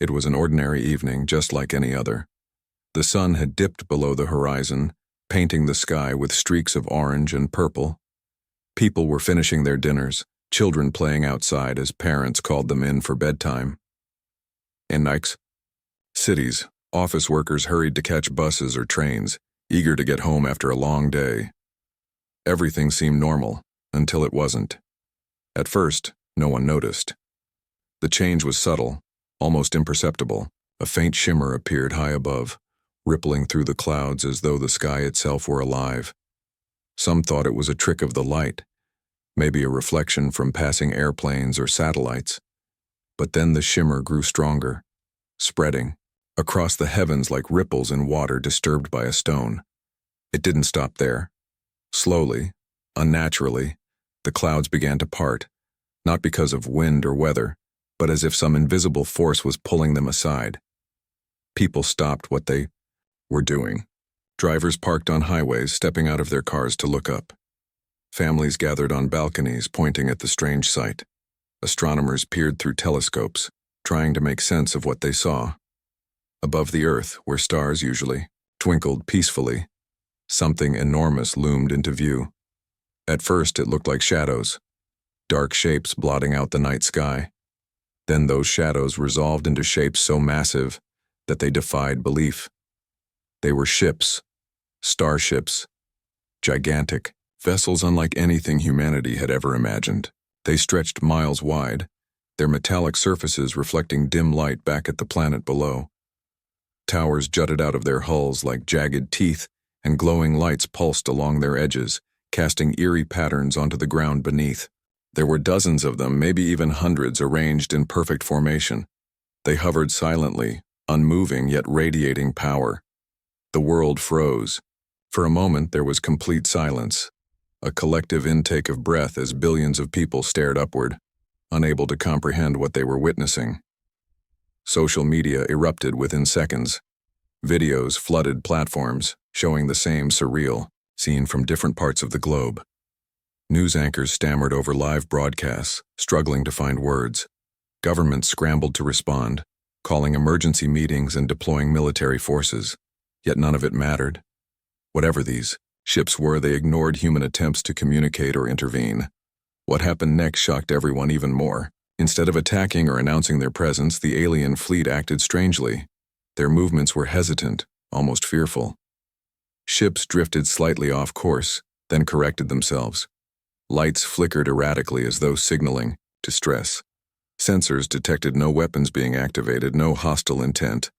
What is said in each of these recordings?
It was an ordinary evening, just like any other. The sun had dipped below the horizon, painting the sky with streaks of orange and purple. People were finishing their dinners, children playing outside as parents called them in for bedtime. In cities, office workers hurried to catch buses or trains, eager to get home after a long day. Everything seemed normal, until it wasn't. At first, no one noticed. The change was subtle, almost imperceptible. A faint shimmer appeared high above, rippling through the clouds as though the sky itself were alive. Some thought it was a trick of the light, maybe a reflection from passing airplanes or satellites. But then the shimmer grew stronger, spreading across the heavens like ripples in water disturbed by a stone. It didn't stop there. Slowly, unnaturally, the clouds began to part, not because of wind or weather, but as if some invisible force was pulling them aside. People stopped what they were doing. Drivers parked on highways, stepping out of their cars to look up. Families gathered on balconies, pointing at the strange sight. Astronomers peered through telescopes, trying to make sense of what they saw. Above the earth, where stars usually twinkled peacefully, something enormous loomed into view. At first, it looked like shadows, dark shapes blotting out the night sky. Then those shadows resolved into shapes so massive that they defied belief. They were ships, starships, gigantic, vessels unlike anything humanity had ever imagined. They stretched miles wide, their metallic surfaces reflecting dim light back at the planet below. Towers jutted out of their hulls like jagged teeth, and glowing lights pulsed along their edges, casting eerie patterns onto the ground beneath. There were dozens of them, maybe even hundreds, arranged in perfect formation. They hovered silently, unmoving yet radiating power. The world froze. For a moment there was complete silence, a collective intake of breath as billions of people stared upward, unable to comprehend what they were witnessing. Social media erupted within seconds. Videos flooded platforms, showing the same surreal, seen from different parts of the globe. News anchors stammered over live broadcasts, struggling to find words. Governments scrambled to respond, calling emergency meetings and deploying military forces. Yet none of it mattered. Whatever these ships were, they ignored human attempts to communicate or intervene. What happened next shocked everyone even more. Instead of attacking or announcing their presence, the alien fleet acted strangely. Their movements were hesitant, almost fearful. Ships drifted slightly off course, then corrected themselves. Lights flickered erratically as though signaling distress. Sensors detected no weapons being activated, no hostile intent.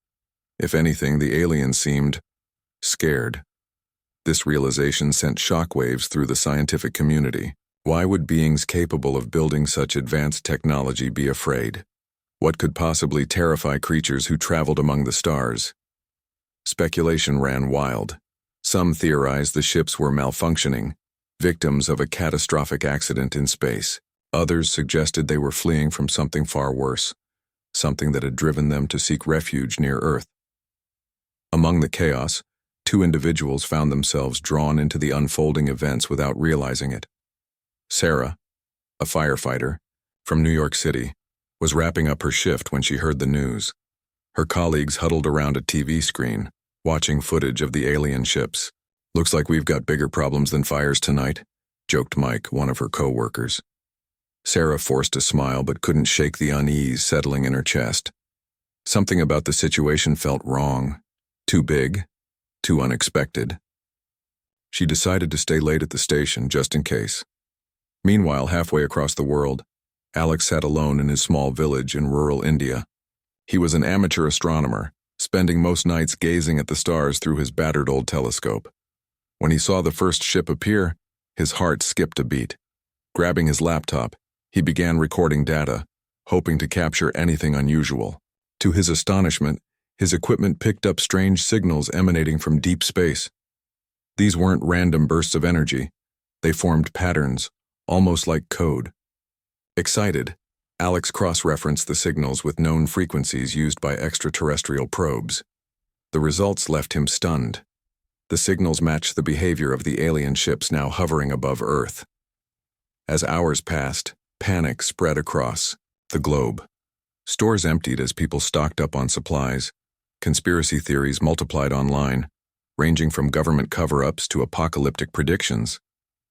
If anything, the aliens seemed scared. This realization sent shockwaves through the scientific community. Why would beings capable of building such advanced technology be afraid? What could possibly terrify creatures who traveled among the stars? Speculation ran wild. Some theorized the ships were malfunctioning, victims of a catastrophic accident in space. Others suggested they were fleeing from something far worse, something that had driven them to seek refuge near Earth. Among the chaos, two individuals found themselves drawn into the unfolding events without realizing it. Sarah, a firefighter from New York City, was wrapping up her shift when she heard the news. Her colleagues huddled around a TV screen, watching footage of the alien ships. "Looks like we've got bigger problems than fires tonight," joked Mike, one of her co-workers. Sarah forced a smile but couldn't shake the unease settling in her chest. Something about the situation felt wrong. Too big, too unexpected. She decided to stay late at the station just in case. Meanwhile, halfway across the world, Alex sat alone in his small village in rural India. He was an amateur astronomer, spending most nights gazing at the stars through his battered old telescope. When he saw the first ship appear, his heart skipped a beat. Grabbing his laptop, he began recording data, hoping to capture anything unusual. To his astonishment, his equipment picked up strange signals emanating from deep space. These weren't random bursts of energy. They formed patterns, almost like code. Excited, Alex cross-referenced the signals with known frequencies used by extraterrestrial probes. The results left him stunned. The signals matched the behavior of the alien ships now hovering above Earth. As hours passed, panic spread across the globe. Stores emptied as people stocked up on supplies. Conspiracy theories multiplied online, ranging from government cover-ups to apocalyptic predictions.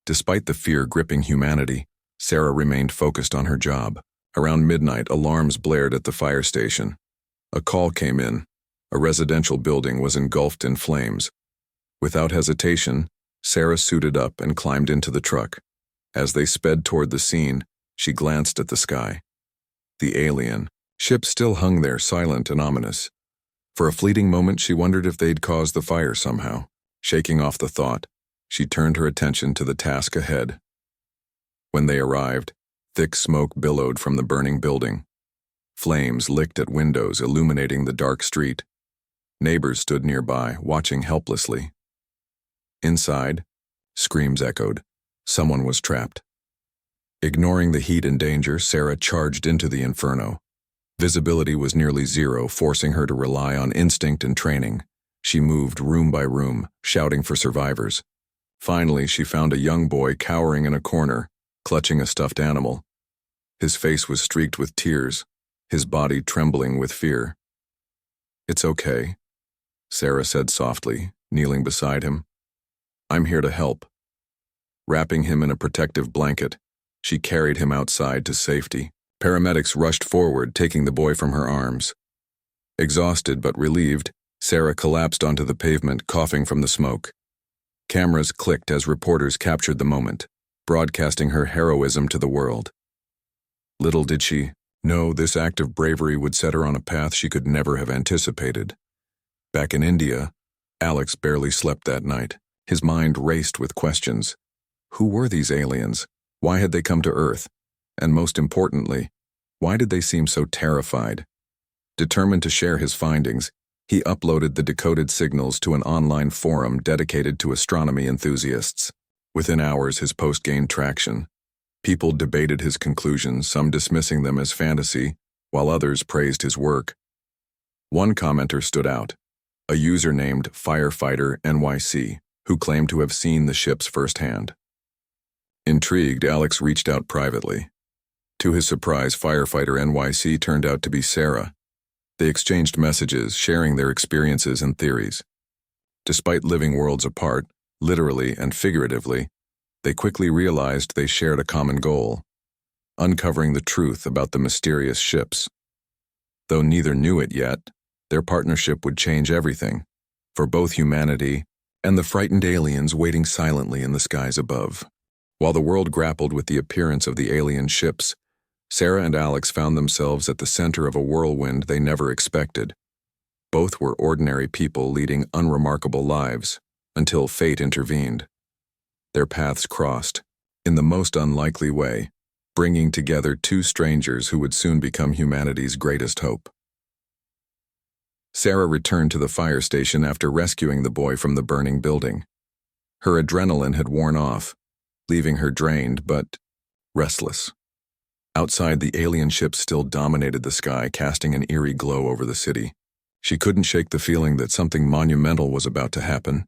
Despite the fear gripping humanity, Sarah remained focused on her job. Around midnight, alarms blared at the fire station. A call came in. A residential building was engulfed in flames. Without hesitation, Sarah suited up and climbed into the truck. As they sped toward the scene, she glanced at the sky. The alien ship still hung there, silent and ominous. For a fleeting moment, she wondered if they'd caused the fire somehow. Shaking off the thought, she turned her attention to the task ahead. When they arrived, thick smoke billowed from the burning building. Flames licked at windows, illuminating the dark street. Neighbors stood nearby, watching helplessly. Inside, screams echoed. Someone was trapped. Ignoring the heat and danger, Sarah charged into the inferno. Visibility was nearly zero, forcing her to rely on instinct and training. She moved room by room, shouting for survivors. Finally, she found a young boy cowering in a corner, clutching a stuffed animal. His face was streaked with tears, his body trembling with fear. "It's okay," Sarah said softly, kneeling beside him. "I'm here to help." Wrapping him in a protective blanket, she carried him outside to safety. Paramedics rushed forward, taking the boy from her arms. Exhausted but relieved, Sarah collapsed onto the pavement, coughing from the smoke. Cameras clicked as reporters captured the moment, broadcasting her heroism to the world. Little did she know this act of bravery would set her on a path she could never have anticipated. Back in India, Alex barely slept that night. His mind raced with questions. Who were these aliens? Why had they come to Earth? And most importantly, why did they seem so terrified? Determined to share his findings, he uploaded the decoded signals to an online forum dedicated to astronomy enthusiasts. Within hours, his post gained traction. People debated his conclusions, some dismissing them as fantasy, while others praised his work. One commenter stood out, a user named Firefighter NYC, who claimed to have seen the ships firsthand. Intrigued, Alex reached out privately. To his surprise, Firefighter NYC turned out to be Sarah. They exchanged messages, sharing their experiences and theories. Despite living worlds apart, literally and figuratively, they quickly realized they shared a common goal: uncovering the truth about the mysterious ships. Though neither knew it yet, their partnership would change everything, for both humanity and the frightened aliens waiting silently in the skies above. While the world grappled with the appearance of the alien ships, Sarah and Alex found themselves at the center of a whirlwind they never expected. Both were ordinary people leading unremarkable lives, until fate intervened. Their paths crossed, in the most unlikely way, bringing together two strangers who would soon become humanity's greatest hope. Sarah returned to the fire station after rescuing the boy from the burning building. Her adrenaline had worn off, leaving her drained but restless. Outside, the alien ships still dominated the sky, casting an eerie glow over the city. She couldn't shake the feeling that something monumental was about to happen.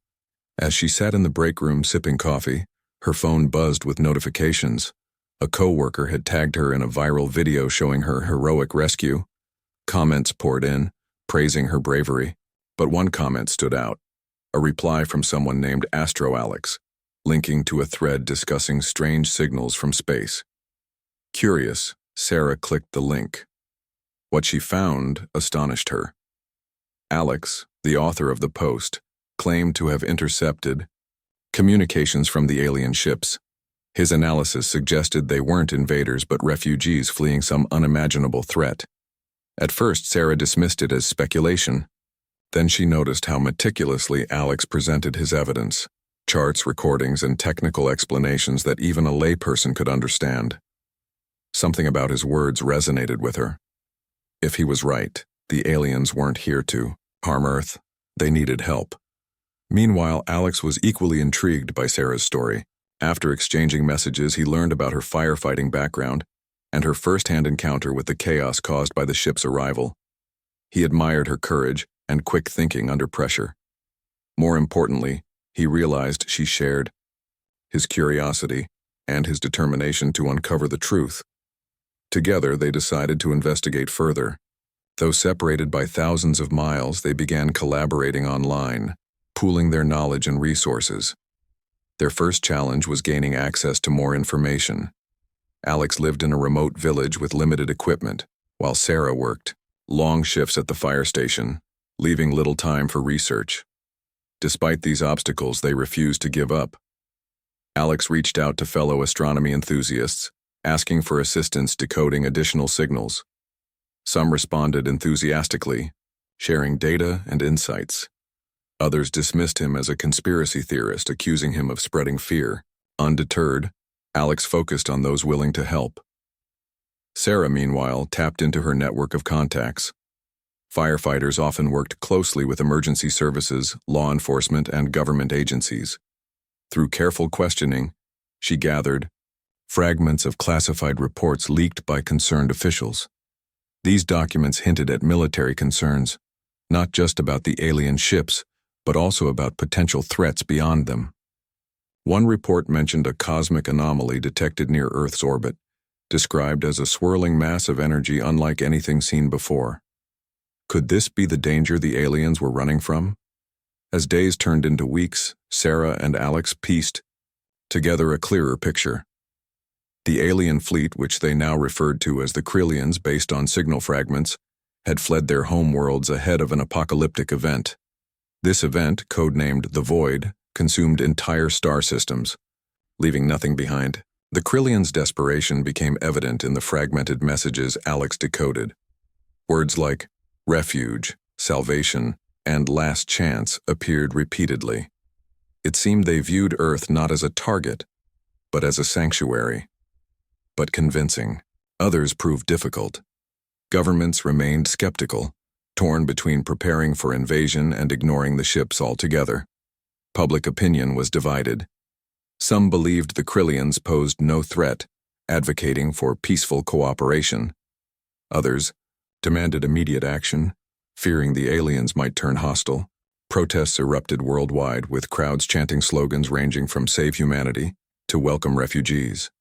As she sat in the break room sipping coffee, her phone buzzed with notifications. A co-worker had tagged her in a viral video showing her heroic rescue. Comments poured in, praising her bravery, but one comment stood out, a reply from someone named Astro Alex, linking to a thread discussing strange signals from space. Curious, Sarah clicked the link. What she found astonished her. Alex, the author of the post, claimed to have intercepted communications from the alien ships. His analysis suggested they weren't invaders but refugees fleeing some unimaginable threat. At first, Sarah dismissed it as speculation. Then she noticed how meticulously Alex presented his evidence, charts, recordings, and technical explanations that even a layperson could understand. Something about his words resonated with her. If he was right, the aliens weren't here to harm Earth. They needed help. Meanwhile, Alex was equally intrigued by Sarah's story. After exchanging messages, he learned about her firefighting background and her first-hand encounter with the chaos caused by the ship's arrival. He admired her courage and quick thinking under pressure. More importantly, he realized she shared his curiosity and his determination to uncover the truth. Together, they decided to investigate further. Though separated by thousands of miles, they began collaborating online, pooling their knowledge and resources. Their first challenge was gaining access to more information. Alex lived in a remote village with limited equipment, while Sarah worked long shifts at the fire station, leaving little time for research. Despite these obstacles, they refused to give up. Alex reached out to fellow astronomy enthusiasts, asking for assistance decoding additional signals. Some responded enthusiastically, sharing data and insights. Others dismissed him as a conspiracy theorist, accusing him of spreading fear. Undeterred, Alex focused on those willing to help. Sarah, meanwhile, tapped into her network of contacts. Firefighters often worked closely with emergency services, law enforcement, and government agencies. Through careful questioning, she gathered fragments of classified reports leaked by concerned officials. These documents hinted at military concerns, not just about the alien ships, but also about potential threats beyond them. One report mentioned a cosmic anomaly detected near Earth's orbit, described as a swirling mass of energy unlike anything seen before. Could this be the danger the aliens were running from? As days turned into weeks, Sarah and Alex pieced together a clearer picture. The alien fleet, which they now referred to as the Krillians based on signal fragments, had fled their homeworlds ahead of an apocalyptic event. This event, codenamed the Void, consumed entire star systems, leaving nothing behind. The Krillians' desperation became evident in the fragmented messages Alex decoded. Words like refuge, salvation, and last chance appeared repeatedly. It seemed they viewed Earth not as a target, but as a sanctuary. But convincing. Others proved difficult. Governments remained skeptical, torn between preparing for invasion and ignoring the ships altogether. Public opinion was divided. Some believed the Krillians posed no threat, advocating for peaceful cooperation. Others demanded immediate action, fearing the aliens might turn hostile. Protests erupted worldwide, with crowds chanting slogans ranging from "Save Humanity" to "Welcome Refugees."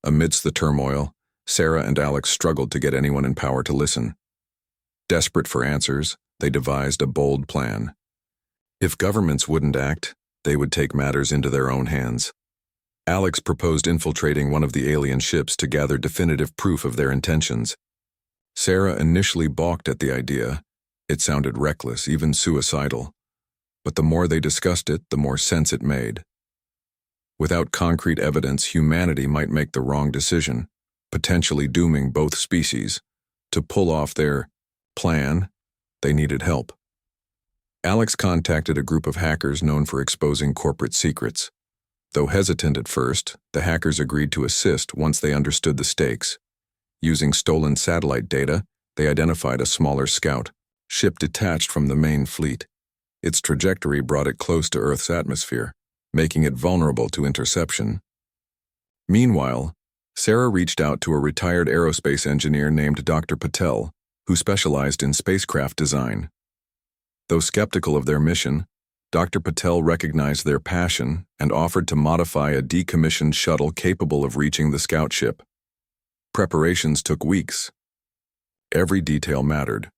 Amidst the turmoil, Sarah and Alex struggled to get anyone in power to listen. Desperate for answers, they devised a bold plan. If governments wouldn't act, they would take matters into their own hands. Alex proposed infiltrating one of the alien ships to gather definitive proof of their intentions. Sarah initially balked at the idea. It sounded reckless, even suicidal. But the more they discussed it, the more sense it made. Without concrete evidence, humanity might make the wrong decision, potentially dooming both species. To pull off their plan, they needed help. Alex contacted a group of hackers known for exposing corporate secrets. Though hesitant at first, the hackers agreed to assist once they understood the stakes. Using stolen satellite data, they identified a smaller scout ship detached from the main fleet. Its trajectory brought it close to Earth's atmosphere, making it vulnerable to interception. Meanwhile, Sarah reached out to a retired aerospace engineer named Dr. Patel, who specialized in spacecraft design. Though skeptical of their mission, Dr. Patel recognized their passion and offered to modify a decommissioned shuttle capable of reaching the scout ship. Preparations took weeks. Every detail mattered,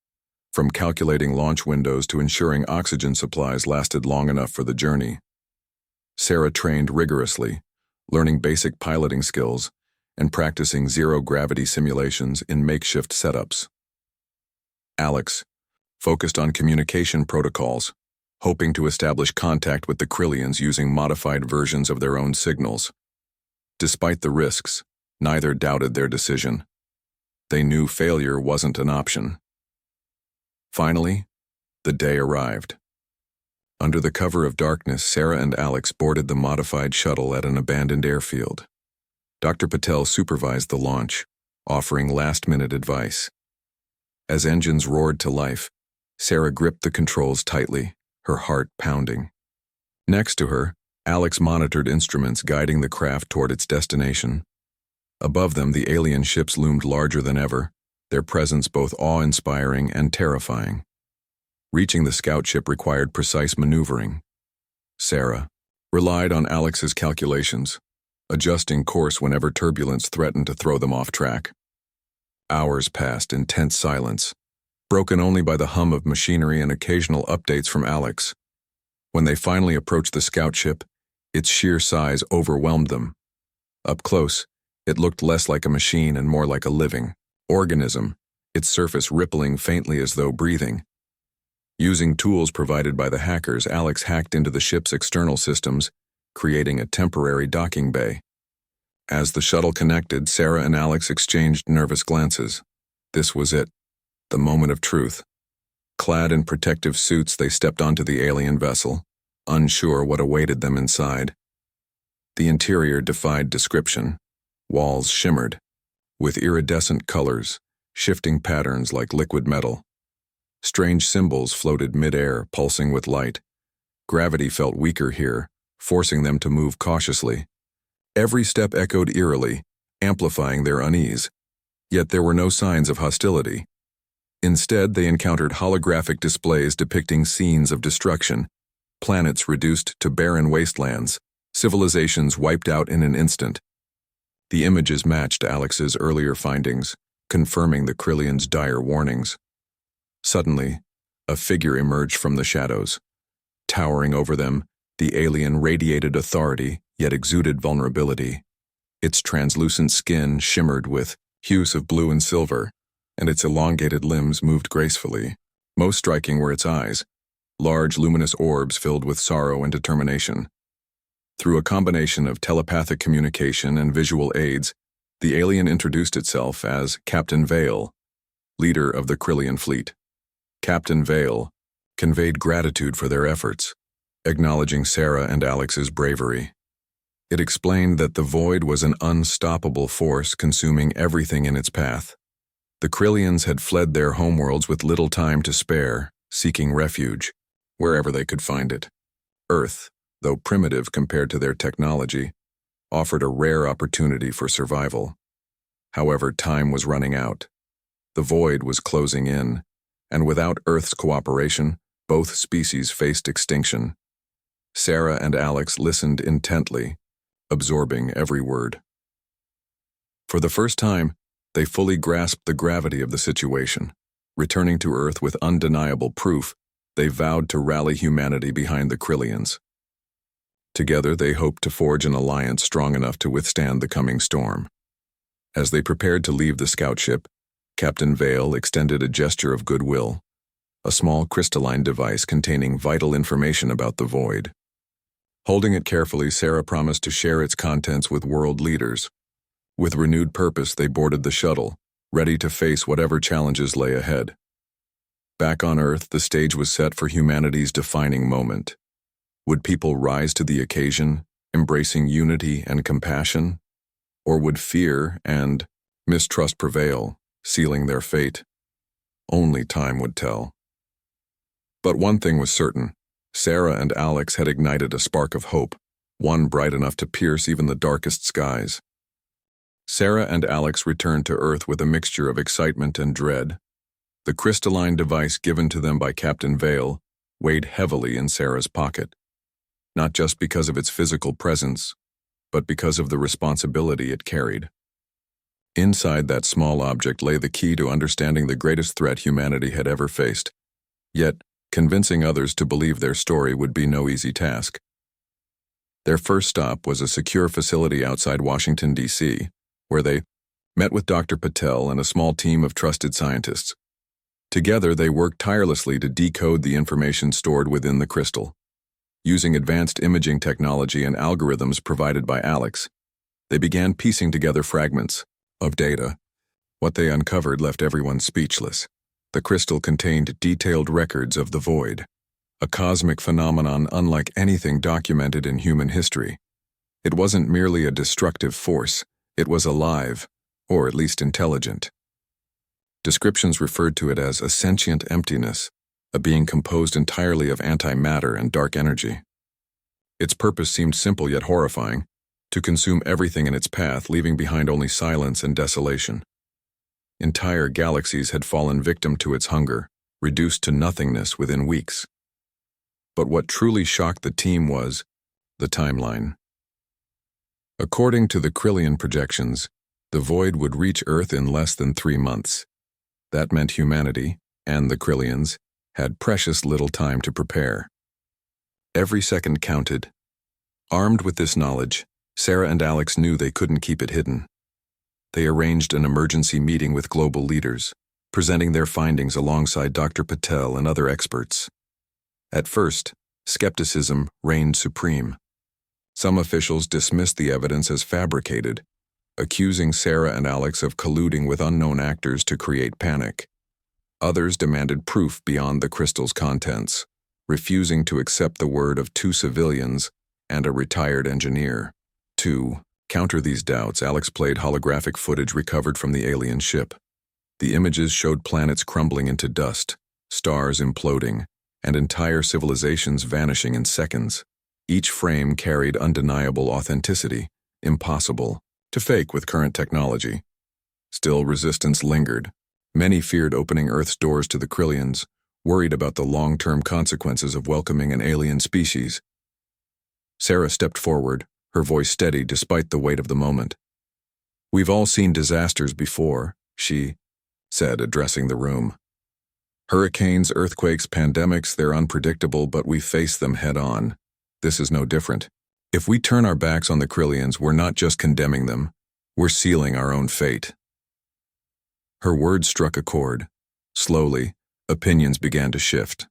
from calculating launch windows to ensuring oxygen supplies lasted long enough for the journey. Sarah trained rigorously, learning basic piloting skills and practicing zero-gravity simulations in makeshift setups. Alex focused on communication protocols, hoping to establish contact with the Krillians using modified versions of their own signals. Despite the risks, neither doubted their decision. They knew failure wasn't an option. Finally, the day arrived. Under the cover of darkness, Sarah and Alex boarded the modified shuttle at an abandoned airfield. Dr. Patel supervised the launch, offering last-minute advice. As engines roared to life, Sarah gripped the controls tightly, her heart pounding. Next to her, Alex monitored instruments guiding the craft toward its destination. Above them, the alien ships loomed larger than ever, their presence both awe-inspiring and terrifying. Reaching the scout ship required precise maneuvering. Sarah relied on Alex's calculations, adjusting course whenever turbulence threatened to throw them off track. Hours passed in tense silence, broken only by the hum of machinery and occasional updates from Alex. When they finally approached the scout ship, its sheer size overwhelmed them. Up close, it looked less like a machine and more like a living organism, its surface rippling faintly as though breathing. Using tools provided by the hackers, Alex hacked into the ship's external systems, creating a temporary docking bay. As the shuttle connected, Sarah and Alex exchanged nervous glances. This was it, the moment of truth. Clad in protective suits, they stepped onto the alien vessel, unsure what awaited them inside. The interior defied description. Walls shimmered, with iridescent colors, shifting patterns like liquid metal. Strange symbols floated mid-air, pulsing with light. Gravity felt weaker here, forcing them to move cautiously. Every step echoed eerily, amplifying their unease. Yet there were no signs of hostility. Instead, they encountered holographic displays depicting scenes of destruction, planets reduced to barren wastelands, civilizations wiped out in an instant. The images matched Alex's earlier findings, confirming the Krillians' dire warnings. Suddenly, a figure emerged from the shadows. Towering over them, the alien radiated authority, yet exuded vulnerability. Its translucent skin shimmered with hues of blue and silver, and its elongated limbs moved gracefully. Most striking were its eyes, large luminous orbs filled with sorrow and determination. Through a combination of telepathic communication and visual aids, the alien introduced itself as Captain Vale, leader of the Krillian fleet. Captain Vale conveyed gratitude for their efforts, acknowledging Sarah and Alex's bravery. It explained that the void was an unstoppable force consuming everything in its path. The Krillians had fled their homeworlds with little time to spare, seeking refuge, wherever they could find it. Earth, though primitive compared to their technology, offered a rare opportunity for survival. However, time was running out. The void was closing in, and without Earth's cooperation, both species faced extinction. Sarah and Alex listened intently, absorbing every word. For the first time, they fully grasped the gravity of the situation. Returning to Earth with undeniable proof, they vowed to rally humanity behind the Krillians. Together, they hoped to forge an alliance strong enough to withstand the coming storm. As they prepared to leave the scout ship, Captain Vale extended a gesture of goodwill, a small crystalline device containing vital information about the void. Holding it carefully, Sarah promised to share its contents with world leaders. With renewed purpose, they boarded the shuttle, ready to face whatever challenges lay ahead. Back on Earth, the stage was set for humanity's defining moment. Would people rise to the occasion, embracing unity and compassion? Or would fear and mistrust prevail, sealing their fate? Only time would tell. But one thing was certain. Sarah and Alex had ignited a spark of hope, one bright enough to pierce even the darkest skies. Sarah and Alex returned to Earth with a mixture of excitement and dread. The crystalline device given to them by Captain Vale weighed heavily in Sarah's pocket, not just because of its physical presence, but because of the responsibility it carried. Inside that small object lay the key to understanding the greatest threat humanity had ever faced. Yet, convincing others to believe their story would be no easy task. Their first stop was a secure facility outside Washington, D.C., where they met with Dr. Patel and a small team of trusted scientists. Together, they worked tirelessly to decode the information stored within the crystal. Using advanced imaging technology and algorithms provided by Alex, they began piecing together fragments of data. What they uncovered left everyone speechless. The crystal contained detailed records of the void, a cosmic phenomenon unlike anything documented in human history. It wasn't merely a destructive force, it was alive, or at least intelligent. Descriptions referred to it as a sentient emptiness, a being composed entirely of antimatter and dark energy. Its purpose seemed simple yet horrifying, to consume everything in its path, leaving behind only silence and desolation. Entire galaxies had fallen victim to its hunger, reduced to nothingness within weeks. But what truly shocked the team was the timeline. According to the Krillian projections, The void would reach Earth in less than 3 months. That meant humanity, and the Krillians, had precious little time to prepare. Every second counted. Armed with this knowledge, Sarah and Alex knew they couldn't keep it hidden. They arranged an emergency meeting with global leaders, presenting their findings alongside Dr. Patel and other experts. At first, skepticism reigned supreme. Some officials dismissed the evidence as fabricated, accusing Sarah and Alex of colluding with unknown actors to create panic. Others demanded proof beyond the crystal's contents, refusing to accept the word of 2 civilians and a retired engineer. To counter these doubts, Alex played holographic footage recovered from the alien ship. The images showed planets crumbling into dust, stars imploding, and entire civilizations vanishing in seconds. Each frame carried undeniable authenticity, impossible to fake with current technology. Still, resistance lingered. Many feared opening Earth's doors to the Krillians, worried about the long-term consequences of welcoming an alien species. Sarah stepped forward, her voice steady despite the weight of the moment. "We've all seen disasters before," she said, addressing the room. "Hurricanes, earthquakes, pandemics, they're unpredictable, but we face them head-on. This is no different. If we turn our backs on the Krillians, we're not just condemning them, we're sealing our own fate." Her words struck a chord. Slowly, opinions began to shift.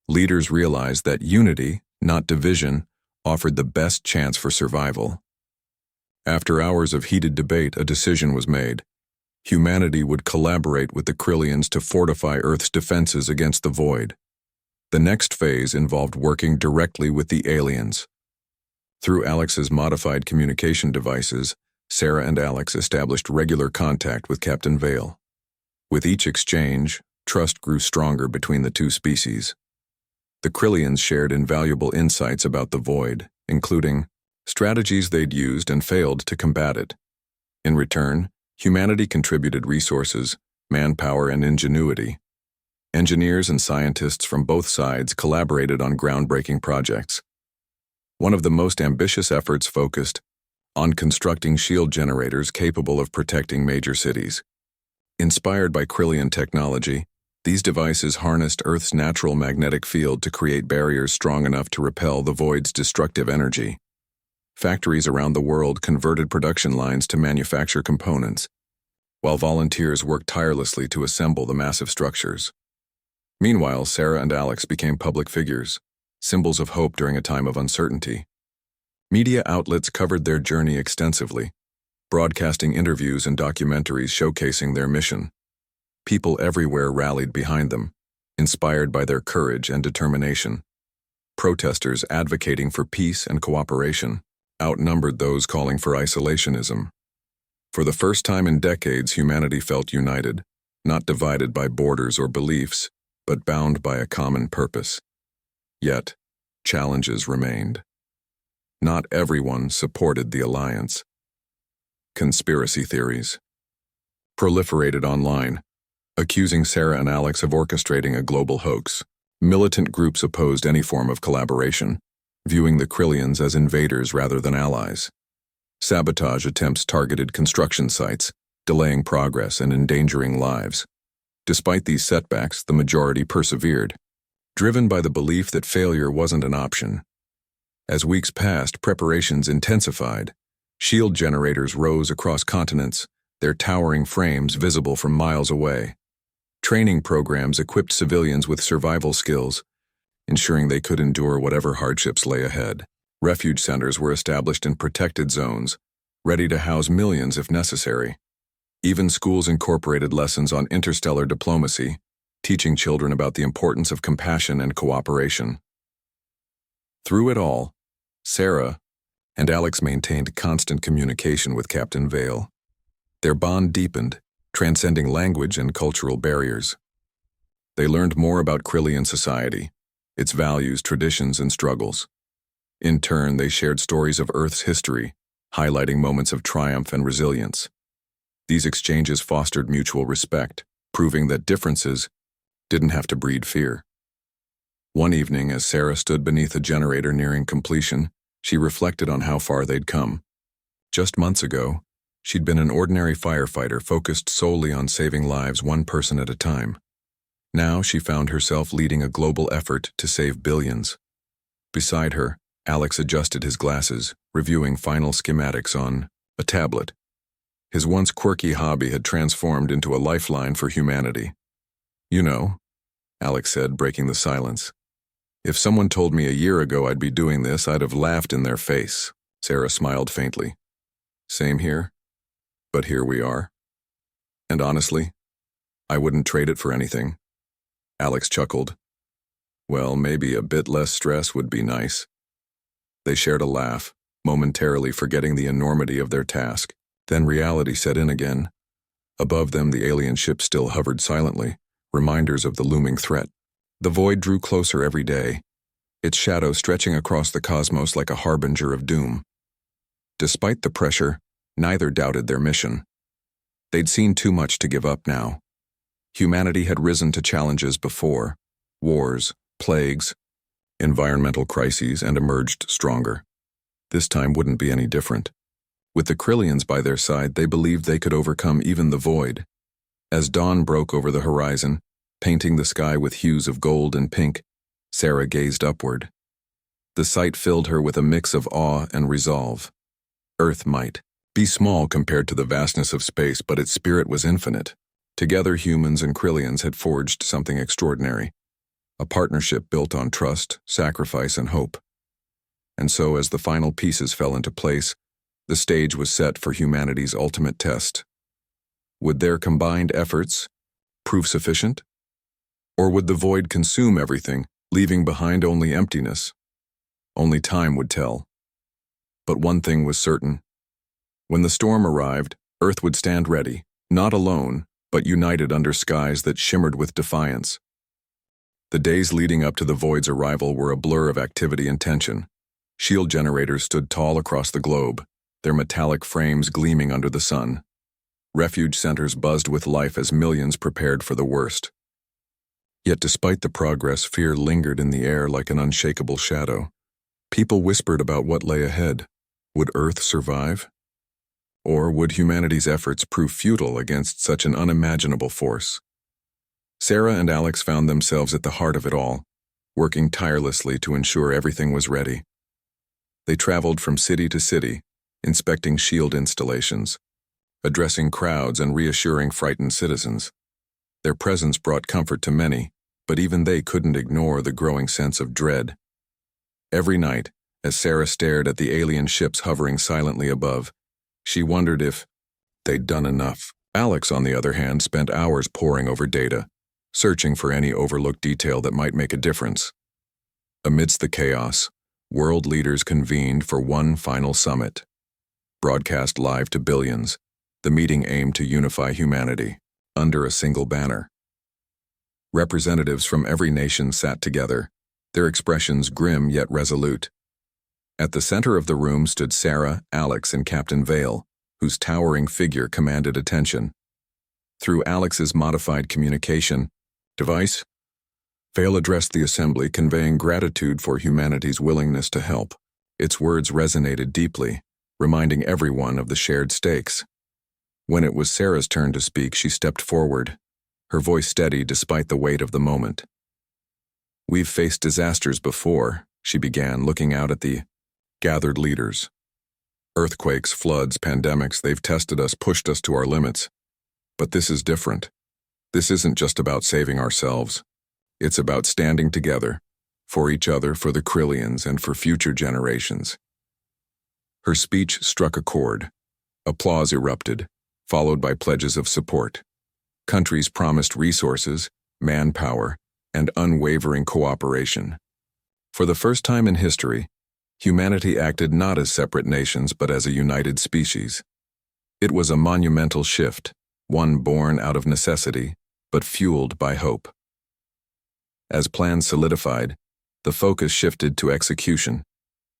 Leaders realized that unity, not division, offered the best chance for survival. After hours of heated debate, a decision was made. Humanity would collaborate with the Krillians to fortify Earth's defenses against the void. The next phase involved working directly with the aliens. Through Alex's modified communication devices, Sarah and Alex established regular contact with Captain Vale. With each exchange, trust grew stronger between the 2 species. The Krillians shared invaluable insights about the void, including strategies they'd used and failed to combat it. In return, humanity contributed resources, manpower, and ingenuity. Engineers and scientists from both sides collaborated on groundbreaking projects. One of the most ambitious efforts focused on constructing shield generators capable of protecting major cities. Inspired by Krillian technology, these devices harnessed Earth's natural magnetic field to create barriers strong enough to repel the void's destructive energy. Factories around the world converted production lines to manufacture components, while volunteers worked tirelessly to assemble the massive structures. Meanwhile, Sarah and Alex became public figures, symbols of hope during a time of uncertainty. Media outlets covered their journey extensively, broadcasting interviews and documentaries showcasing their mission. People everywhere rallied behind them, inspired by their courage and determination. Protesters advocating for peace and cooperation outnumbered those calling for isolationism. For the first time in decades, humanity felt united, not divided by borders or beliefs, but bound by a common purpose. Yet, challenges remained. Not everyone supported the alliance. Conspiracy theories proliferated online, accusing Sarah and Alex of orchestrating a global hoax. Militant groups opposed any form of collaboration, viewing the Krillians as invaders rather than allies. Sabotage attempts targeted construction sites, delaying progress and endangering lives. Despite these setbacks, the majority persevered, driven by the belief that failure wasn't an option. As weeks passed, preparations intensified. Shield generators rose across continents, their towering frames visible from miles away. Training programs equipped civilians with survival skills, ensuring they could endure whatever hardships lay ahead. Refuge centers were established in protected zones, ready to house millions if necessary. Even schools incorporated lessons on interstellar diplomacy, teaching children about the importance of compassion and cooperation. Through it all, Sarah and Alex maintained constant communication with Captain Vale. Their bond deepened, transcending language and cultural barriers. They learned more about Krillian society, its values, traditions, and struggles. In turn, they shared stories of Earth's history, highlighting moments of triumph and resilience. These exchanges fostered mutual respect, proving that differences didn't have to breed fear. One evening, as Sarah stood beneath a generator nearing completion, she reflected on how far they'd come. Just months ago, She'd been an ordinary firefighter focused solely on saving lives one person at a time. Now she found herself leading a global effort to save billions. Beside her, Alex adjusted his glasses, reviewing final schematics on a tablet. His once quirky hobby had transformed into a lifeline for humanity. "You know," Alex said, breaking the silence, "if someone told me a year ago I'd be doing this, I'd have laughed in their face." Sarah smiled faintly. "Same here. But here we are. And honestly, I wouldn't trade it for anything." Alex chuckled. "Well, maybe a bit less stress would be nice." They shared a laugh, momentarily forgetting the enormity of their task. Then reality set in again. Above them, the alien ship still hovered silently, reminders of the looming threat. The void drew closer every day, its shadow stretching across the cosmos like a harbinger of doom. Despite the pressure, neither doubted their mission. They'd seen too much to give up now. Humanity had risen to challenges before: wars, plagues, environmental crises, and emerged stronger. This time wouldn't be any different. With the Krillians by their side, they believed they could overcome even the void. As dawn broke over the horizon, painting the sky with hues of gold and pink, Sarah gazed upward. The sight filled her with a mix of awe and resolve. Earth might be small compared to the vastness of space, but its spirit was infinite. Together, humans and Krillians had forged something extraordinary, a partnership built on trust, sacrifice, and hope. And so, as the final pieces fell into place, the stage was set for humanity's ultimate test. Would their combined efforts prove sufficient? Or would the void consume everything, leaving behind only emptiness? Only time would tell. But one thing was certain. When the storm arrived, Earth would stand ready, not alone, but united under skies that shimmered with defiance. The days leading up to the void's arrival were a blur of activity and tension. Shield generators stood tall across the globe, their metallic frames gleaming under the sun. Refuge centers buzzed with life as millions prepared for the worst. Yet despite the progress, fear lingered in the air like an unshakable shadow. People whispered about what lay ahead. Would Earth survive? Or would humanity's efforts prove futile against such an unimaginable force? Sarah and Alex found themselves at the heart of it all, working tirelessly to ensure everything was ready. They traveled from city to city, inspecting shield installations, addressing crowds and reassuring frightened citizens. Their presence brought comfort to many, but even they couldn't ignore the growing sense of dread. Every night, as Sarah stared at the alien ships hovering silently above, she wondered if they'd done enough. Alex, on the other hand, spent hours poring over data, searching for any overlooked detail that might make a difference. Amidst the chaos, world leaders convened for one final summit. Broadcast live to billions, the meeting aimed to unify humanity under a single banner. Representatives from every nation sat together, their expressions grim yet resolute. At the center of the room stood Sarah, Alex, and Captain Vale, whose towering figure commanded attention. Through Alex's modified communication device, Vale addressed the assembly, conveying gratitude for humanity's willingness to help. Its words resonated deeply, reminding everyone of the shared stakes. When it was Sarah's turn to speak, she stepped forward, her voice steady despite the weight of the moment. "We've faced disasters before," she began, looking out at the gathered leaders. "Earthquakes, floods, pandemics, they've tested us, pushed us to our limits. But this is different. This isn't just about saving ourselves. It's about standing together, for each other, for the Krillians, and for future generations." Her speech struck a chord. Applause erupted, followed by pledges of support. Countries promised resources, manpower, and unwavering cooperation. For the first time in history, humanity acted not as separate nations but as a united species. It was a monumental shift, one born out of necessity, but fueled by hope. As plans solidified, the focus shifted to execution.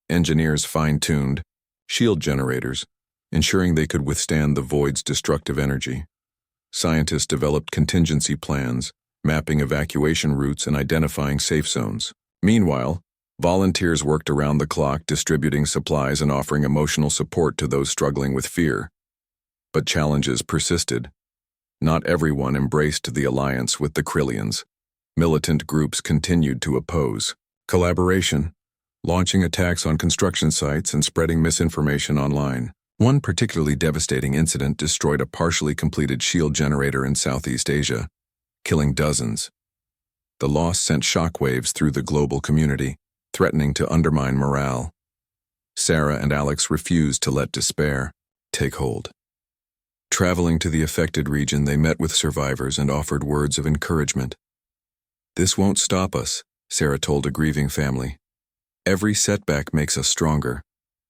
Engineers fine-tuned shield generators, ensuring they could withstand the void's destructive energy. Scientists developed contingency plans, mapping evacuation routes and identifying safe zones. Meanwhile, volunteers worked around the clock, distributing supplies and offering emotional support to those struggling with fear. But challenges persisted. Not everyone embraced the alliance with the Krillians. Militant groups continued to oppose. Collaboration, launching attacks on construction sites and spreading misinformation online. One particularly devastating incident destroyed a partially completed shield generator in Southeast Asia, killing dozens. The loss sent shockwaves through the global community, threatening to undermine morale. Sarah and Alex refused to let despair take hold. Traveling to the affected region, they met with survivors and offered words of encouragement. "This won't stop us," Sarah told a grieving family. "Every setback makes us stronger.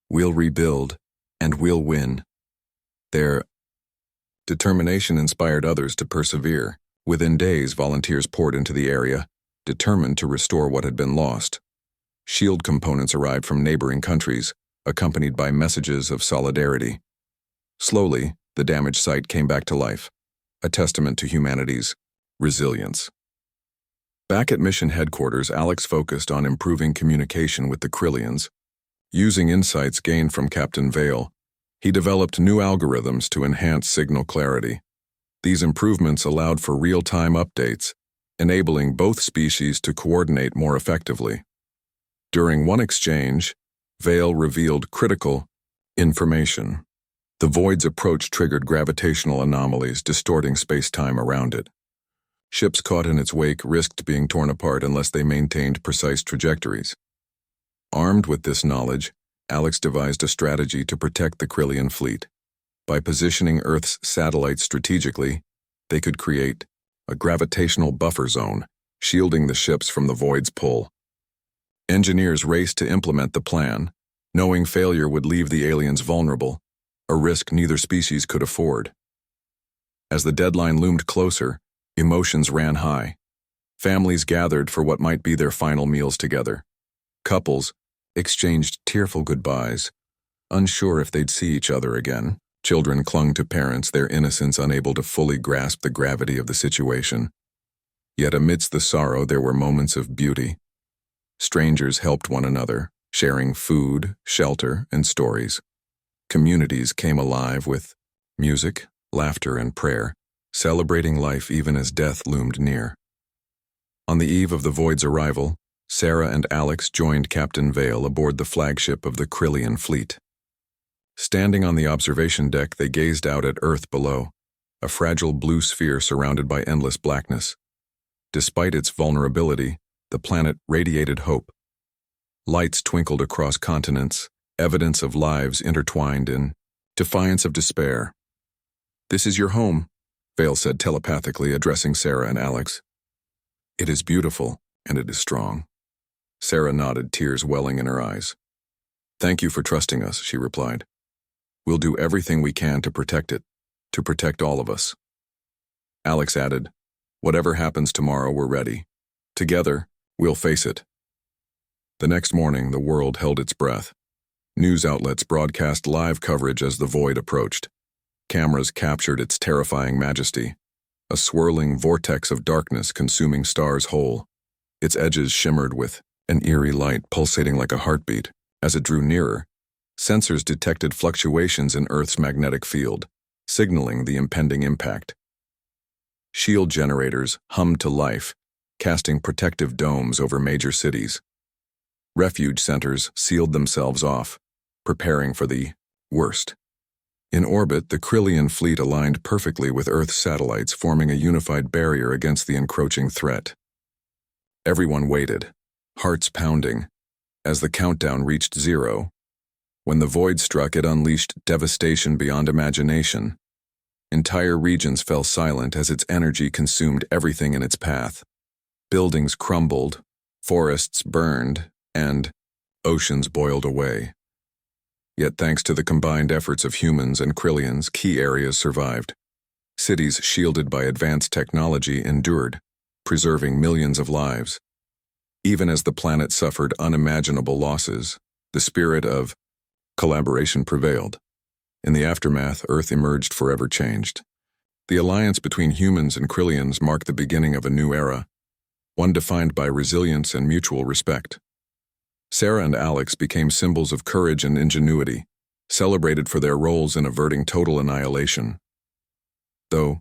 We'll rebuild, and we'll win." Their determination inspired others to persevere. Within days, volunteers poured into the area, determined to restore what had been lost. Shield components arrived from neighboring countries, accompanied by messages of solidarity. Slowly, the damaged site came back to life, a testament to humanity's resilience. Back at mission headquarters, Alex focused on improving communication with the Krillians. Using insights gained from Captain Vale, he developed new algorithms to enhance signal clarity. These improvements allowed for real-time updates, enabling both species to coordinate more effectively. During one exchange, Vale revealed critical information. The void's approach triggered gravitational anomalies, distorting space-time around it. Ships caught in its wake risked being torn apart unless they maintained precise trajectories. Armed with this knowledge, Alex devised a strategy to protect the Krillian fleet. By positioning Earth's satellites strategically, they could create a gravitational buffer zone, shielding the ships from the void's pull. Engineers raced to implement the plan, knowing failure would leave the aliens vulnerable, a risk neither species could afford. As the deadline loomed closer, emotions ran high. Families gathered for what might be their final meals together. Couples exchanged tearful goodbyes, unsure if they'd see each other again. Children clung to parents, their innocence unable to fully grasp the gravity of the situation. Yet amidst the sorrow, there were moments of beauty. Strangers helped one another, sharing food, shelter, and stories. Communities came alive with music, laughter, and prayer, celebrating life even as death loomed near. On the eve of the Void's arrival, Sarah and Alex joined Captain Vale aboard the flagship of the Krillian fleet. Standing on the observation deck, they gazed out at Earth below, a fragile blue sphere surrounded by endless blackness. Despite its vulnerability, the planet radiated hope. Lights twinkled across continents, evidence of lives intertwined in defiance of despair. "This is your home," Vale said telepathically, addressing Sarah and Alex. "It is beautiful, and it is strong." Sarah nodded, tears welling in her eyes. "Thank you for trusting us," she replied. "We'll do everything we can to protect it, to protect all of us." Alex added, "Whatever happens tomorrow, we're ready. Together, we'll face it." The next morning, the world held its breath. News outlets broadcast live coverage as the Void approached. Cameras captured its terrifying majesty, a swirling vortex of darkness consuming stars whole. Its edges shimmered with an eerie light pulsating like a heartbeat. As it drew nearer, sensors detected fluctuations in Earth's magnetic field, signaling the impending impact. Shield generators hummed to life, casting protective domes over major cities. Refuge centers sealed themselves off, preparing for the worst. In orbit, the Krillian fleet aligned perfectly with Earth's satellites, forming a unified barrier against the encroaching threat. Everyone waited, hearts pounding, as the countdown reached 0. When the Void struck, it unleashed devastation beyond imagination. Entire regions fell silent as its energy consumed everything in its path. Buildings crumbled, forests burned, and oceans boiled away. Yet thanks to the combined efforts of humans and Krillians, key areas survived. Cities shielded by advanced technology endured, preserving millions of lives. Even as the planet suffered unimaginable losses, the spirit of collaboration prevailed. In the aftermath, Earth emerged forever changed. The alliance between humans and Krillians marked the beginning of a new era, one defined by resilience and mutual respect. Sarah and Alex became symbols of courage and ingenuity, celebrated for their roles in averting total annihilation. Though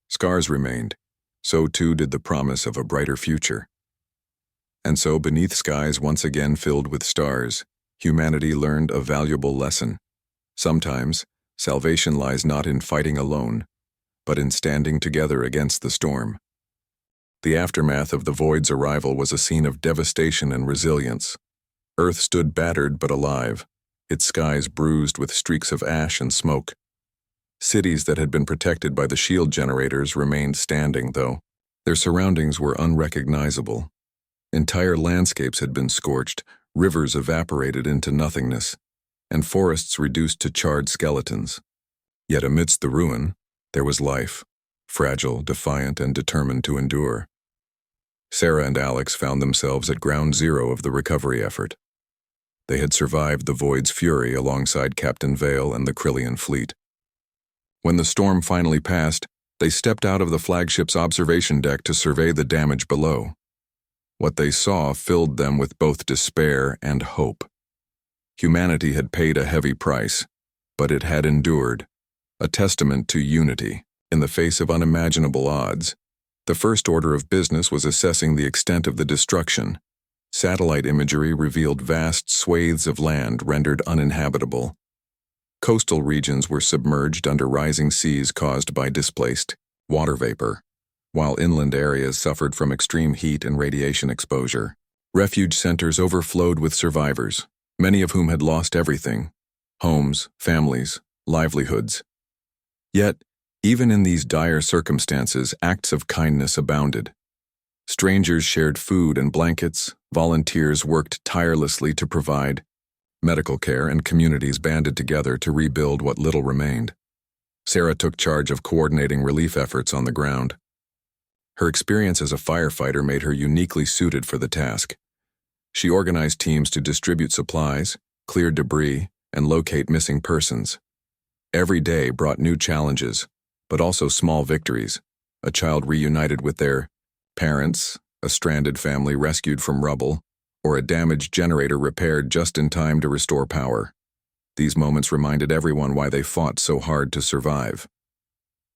scars remained, so too did the promise of a brighter future. And so, beneath skies once again filled with stars, humanity learned a valuable lesson. Sometimes, salvation lies not in fighting alone, but in standing together against the storm. The aftermath of the Void's arrival was a scene of devastation and resilience. Earth stood battered but alive, its skies bruised with streaks of ash and smoke. Cities that had been protected by the shield generators remained standing, though their surroundings were unrecognizable. Entire landscapes had been scorched, rivers evaporated into nothingness, and forests reduced to charred skeletons. Yet amidst the ruin, there was life, fragile, defiant, and determined to endure. Sarah and Alex found themselves at ground zero of the recovery effort. They had survived the Void's fury alongside Captain Vale and the Krillian fleet. When the storm finally passed, they stepped out of the flagship's observation deck to survey the damage below. What they saw filled them with both despair and hope. Humanity had paid a heavy price, but it had endured, a testament to unity in the face of unimaginable odds. The first order of business was assessing the extent of the destruction. Satellite imagery revealed vast swathes of land rendered uninhabitable. Coastal regions were submerged under rising seas caused by displaced water vapor, while inland areas suffered from extreme heat and radiation exposure. Refuge centers overflowed with survivors, many of whom had lost everything: homes, families, livelihoods. Yet, even in these dire circumstances, acts of kindness abounded. Strangers shared food and blankets, volunteers worked tirelessly to provide medical care, and communities banded together to rebuild what little remained. Sarah took charge of coordinating relief efforts on the ground. Her experience as a firefighter made her uniquely suited for the task. She organized teams to distribute supplies, clear debris, and locate missing persons. Every day brought new challenges, but also small victories: a child reunited with their parents, a stranded family rescued from rubble, or a damaged generator repaired just in time to restore power. These moments reminded everyone why they fought so hard to survive.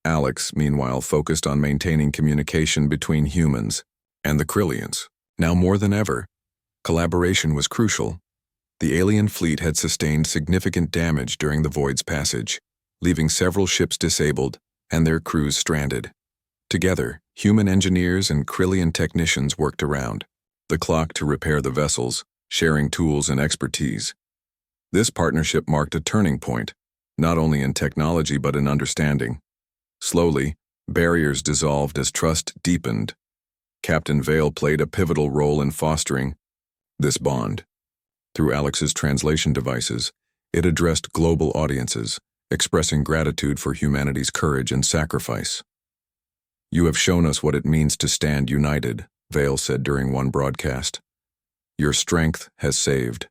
Alex, meanwhile, focused on maintaining communication between humans and the Krillians. Now more than ever, collaboration was crucial. The alien fleet had sustained significant damage during the Void's passage, leaving several ships disabled and their crews stranded. Together, human engineers and Krillian technicians worked around the clock to repair the vessels, sharing tools and expertise. This partnership marked a turning point, not only in technology but in understanding. Slowly, barriers dissolved as trust deepened. Captain Vale played a pivotal role in fostering this bond. Through Alex's translation devices, it addressed global audiences, expressing gratitude for humanity's courage and sacrifice. "You have shown us what it means to stand united," Vale said during one broadcast. "Your strength has saved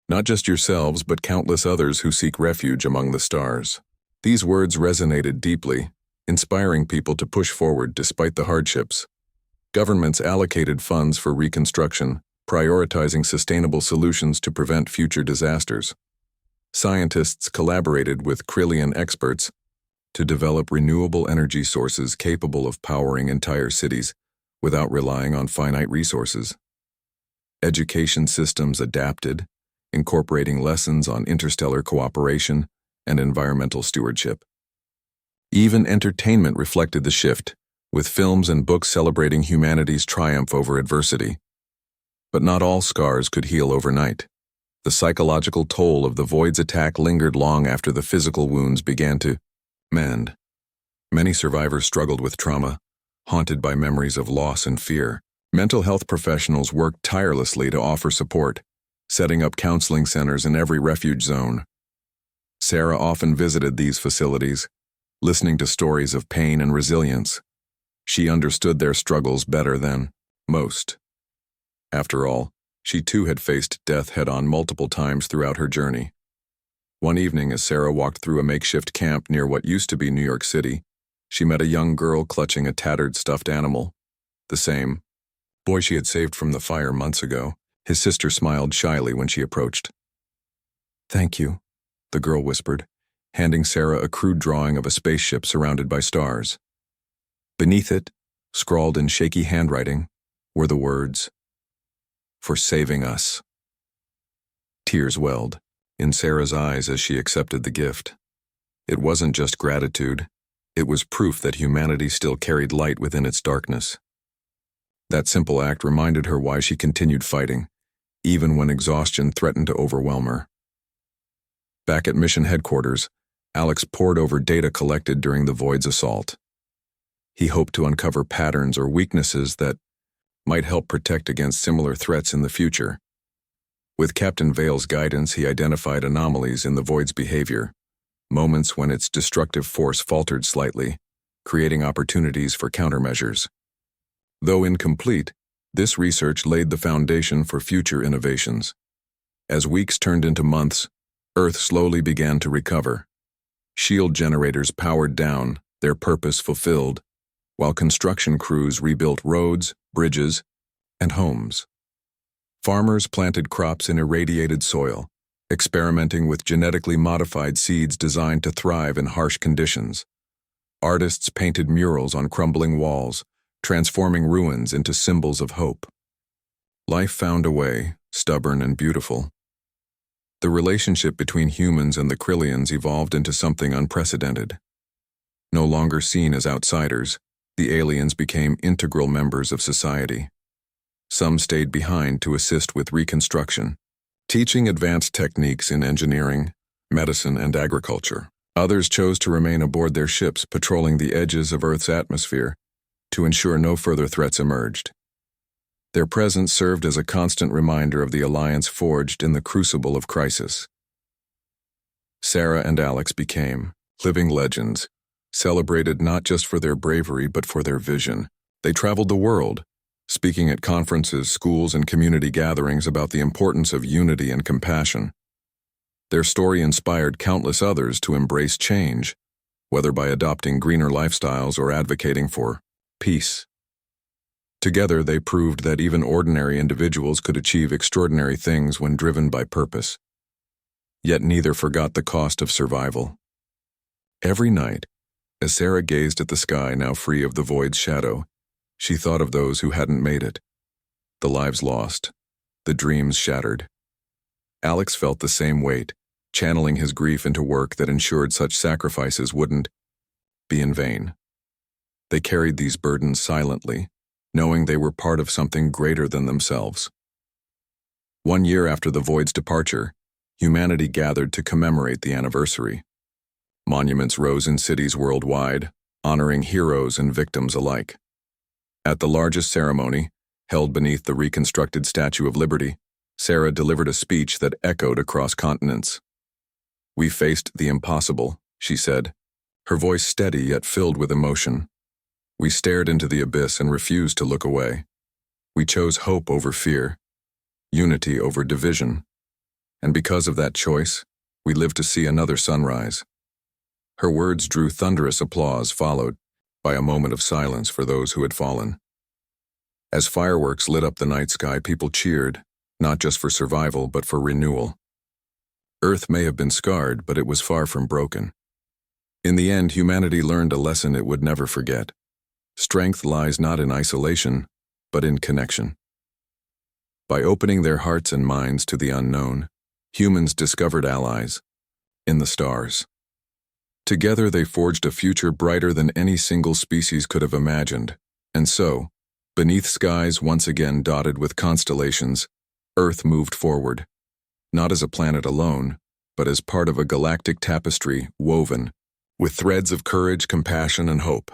not just yourselves, but countless others who seek refuge among the stars." These words resonated deeply, inspiring people to push forward despite the hardships. Governments allocated funds for reconstruction, prioritizing sustainable solutions to prevent future disasters. Scientists collaborated with Krillian experts to develop renewable energy sources capable of powering entire cities without relying on finite resources. Education systems adapted, incorporating lessons on interstellar cooperation and environmental stewardship. Even entertainment reflected the shift, with films and books celebrating humanity's triumph over adversity. But not all scars could heal overnight. The psychological toll of the Void's attack lingered long after the physical wounds began to mend. Many survivors struggled with trauma, haunted by memories of loss and fear. Mental health professionals worked tirelessly to offer support, setting up counseling centers in every refuge zone. Sarah often visited these facilities, listening to stories of pain and resilience. She understood their struggles better than most. After all, she too had faced death head-on multiple times throughout her journey. One evening, as Sarah walked through a makeshift camp near what used to be New York City, she met a young girl clutching a tattered stuffed animal. The same boy she had saved from the fire months ago. His sister smiled shyly when she approached. "Thank you," the girl whispered, handing Sarah a crude drawing of a spaceship surrounded by stars. Beneath it, scrawled in shaky handwriting, were the words, "For saving us." Tears welled in Sarah's eyes as she accepted the gift. It wasn't just gratitude, it was proof that humanity still carried light within its darkness. That simple act reminded her why she continued fighting, even when exhaustion threatened to overwhelm her. Back at mission headquarters, Alex pored over data collected during the Void's assault. He hoped to uncover patterns or weaknesses that might help protect against similar threats in the future. With Captain Vale's guidance, he identified anomalies in the Void's behavior, moments when its destructive force faltered slightly, creating opportunities for countermeasures. Though incomplete, this research laid the foundation for future innovations. As weeks turned into months, Earth slowly began to recover. Shield generators powered down, their purpose fulfilled, while construction crews rebuilt roads, bridges, and homes. Farmers planted crops in irradiated soil, experimenting with genetically modified seeds designed to thrive in harsh conditions. Artists painted murals on crumbling walls, transforming ruins into symbols of hope. Life found a way, stubborn and beautiful. The relationship between humans and the Krillians evolved into something unprecedented. No longer seen as outsiders, the aliens became integral members of society. Some stayed behind to assist with reconstruction, teaching advanced techniques in engineering, medicine, and agriculture. Others chose to remain aboard their ships, patrolling the edges of Earth's atmosphere to ensure no further threats emerged. Their presence served as a constant reminder of the alliance forged in the crucible of crisis. Sarah and Alex became living legends, celebrated not just for their bravery but for their vision. They traveled the world, speaking at conferences, schools, and community gatherings about the importance of unity and compassion. Their story inspired countless others to embrace change, whether by adopting greener lifestyles or advocating for peace. Together, they proved that even ordinary individuals could achieve extraordinary things when driven by purpose. Yet neither forgot the cost of survival. Every night, as Sarah gazed at the sky now free of the Void's shadow, she thought of those who hadn't made it, the lives lost, the dreams shattered. Alex felt the same weight, channeling his grief into work that ensured such sacrifices wouldn't be in vain. They carried these burdens silently, knowing they were part of something greater than themselves. 1 year after the Void's departure, humanity gathered to commemorate the anniversary. Monuments rose in cities worldwide, honoring heroes and victims alike. At the largest ceremony, held beneath the reconstructed Statue of Liberty, Sarah delivered a speech that echoed across continents. "We faced the impossible," she said, her voice steady yet filled with emotion. "We stared into the abyss and refused to look away. We chose hope over fear, unity over division. And because of that choice, we lived to see another sunrise." Her words drew thunderous applause, followed by a moment of silence for those who had fallen. As fireworks lit up the night sky, people cheered, not just for survival, but for renewal. Earth may have been scarred, but it was far from broken. In the end, humanity learned a lesson it would never forget. Strength lies not in isolation, but in connection. By opening their hearts and minds to the unknown, humans discovered allies in the stars. Together they forged a future brighter than any single species could have imagined. And so, beneath skies once again dotted with constellations, Earth moved forward, not as a planet alone, but as part of a galactic tapestry woven with threads of courage, compassion, and hope.